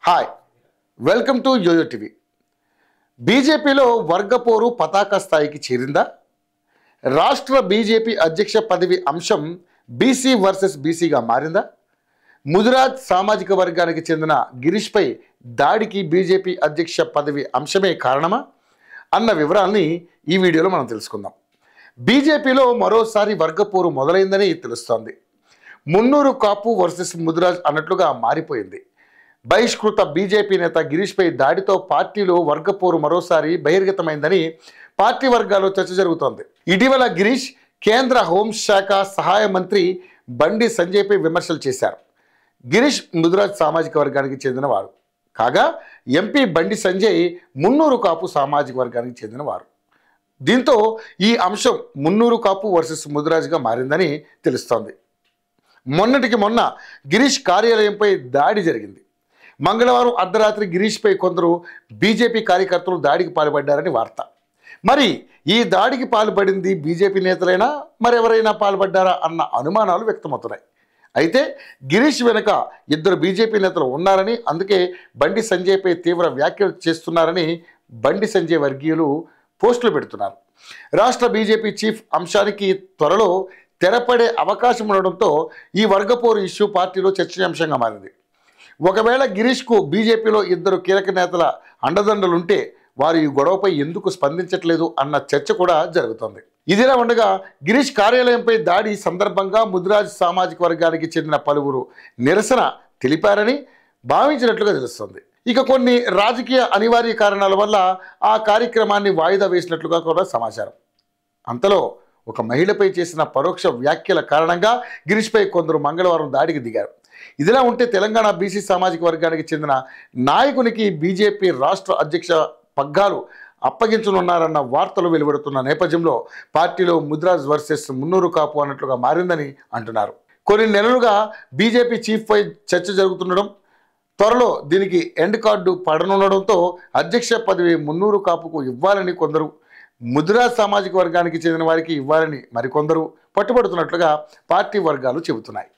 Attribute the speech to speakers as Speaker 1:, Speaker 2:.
Speaker 1: Hi welcome to YoYo TV. బీజేపీలో వర్గపోరు పతాక స్థాయికి చేరిందా? రాష్ట్ర బీజేపీ అధ్యక్ష పదవి అంశం బీసీ వర్సెస్ బీసీగా మారిందా? ముదిరాజ్ సామాజిక వర్గానికి చెందిన గిరీష్పై దాడికి బీజేపీ అధ్యక్ష పదవి అంశమే కారణమా అన్న వివరాల్ని ఈ వీడియోలో మనం తెలుసుకుందాం. బీజేపీలో మరోసారి వర్గపోరు మొదలైందని తెలుస్తోంది. మున్నూరు కాపు వర్సెస్ ముదిరాజ్ అన్నట్లుగా మారిపోయింది. బహిష్కృత బీజేపీ నేత గిరీష్పై దాడితో పార్టీలో వర్గపోరు మరోసారి బహిర్గతమైందని పార్టీ వర్గాల్లో చర్చ జరుగుతోంది. ఇటీవల గిరీష్ కేంద్ర హోంశాఖ సహాయ మంత్రి బండి సంజయ్పై విమర్శలు చేశారు. గిరీష్ ముదిరాజ్ సామాజిక వర్గానికి చెందినవారు కాగా, ఎంపీ బండి సంజయ్ మున్నూరు కాపు సామాజిక వర్గానికి చెందినవారు. దీంతో ఈ అంశం మున్నూరు కాపు వర్సెస్ ముదిరాజ్గా మారిందని తెలుస్తోంది. మొన్నటికి మొన్న గిరీష్ కార్యాలయంపై దాడి జరిగింది. మంగళవారం అర్ధరాత్రి గిరీష్పై కొందరు బీజేపీ కార్యకర్తలు దాడికి పాల్పడ్డారని వార్త. మరి ఈ దాడికి పాల్పడింది బీజేపీ నేతలైనా మరెవరైనా పాల్పడ్డారా అన్న అనుమానాలు వ్యక్తమవుతున్నాయి. అయితే గిరీష్ వెనుక ఇద్దరు బీజేపీ నేతలు ఉన్నారని, అందుకే బండి సంజయ్పై తీవ్ర వ్యాఖ్యలు చేస్తున్నారని బండి సంజయ్ వర్గీయులు పోస్టులు పెడుతున్నారు. రాష్ట్ర బీజేపీ చీఫ్ అంశానికి త్వరలో తెరపడే అవకాశం ఉండడంతో ఈ వర్గపోరు ఇష్యూ పార్టీలో చర్చనీయాంశంగా మారింది. ఒకవేళ గిరీష్కు బీజేపీలో ఇద్దరు కీలక నేతల అండదండలుంటే వారు ఈ గొడవపై ఎందుకు స్పందించట్లేదు అన్న చర్చ కూడా జరుగుతోంది. ఇదిలా ఉండగా గిరీష్ కార్యాలయంపై దాడి సందర్భంగా ముదిరాజ్ సామాజిక వర్గానికి చెందిన పలువురు నిరసన తెలిపారని భావించినట్లుగా తెలుస్తోంది. ఇక కొన్ని రాజకీయ అనివార్య కారణాల వల్ల ఆ కార్యక్రమాన్ని వాయిదా వేసినట్లుగా కూడా సమాచారం. అంతలో ఒక మహిళపై చేసిన పరోక్ష వ్యాఖ్యల కారణంగా గిరీష్పై కొందరు మంగళవారం దాడికి దిగారు. ఇదిలా ఉంటే తెలంగాణ బీసీ సామాజిక వర్గానికి చెందిన నాయకునికి బీజేపీ రాష్ట్ర అధ్యక్ష పగ్గాలు అప్పగించనున్నారన్న వార్తలు వెలువడుతున్న నేపథ్యంలో పార్టీలో ముదిరాజ్ వర్సెస్ మున్నూరు కాపు అన్నట్లుగా మారిందని అంటున్నారు. కొన్ని నెలలుగా బీజేపీ చీఫ్పై చర్చ జరుగుతుండడం, త్వరలో దీనికి ఎండ్ కార్డు పడనుండడంతో అధ్యక్ష పదవి మున్నూరు కాపుకు ఇవ్వాలని కొందరు, ముదిరాజ్ సామాజిక వర్గానికి చెందిన వారికి ఇవ్వాలని మరికొందరు పట్టుబడుతున్నట్లుగా పార్టీ వర్గాలు చెబుతున్నాయి.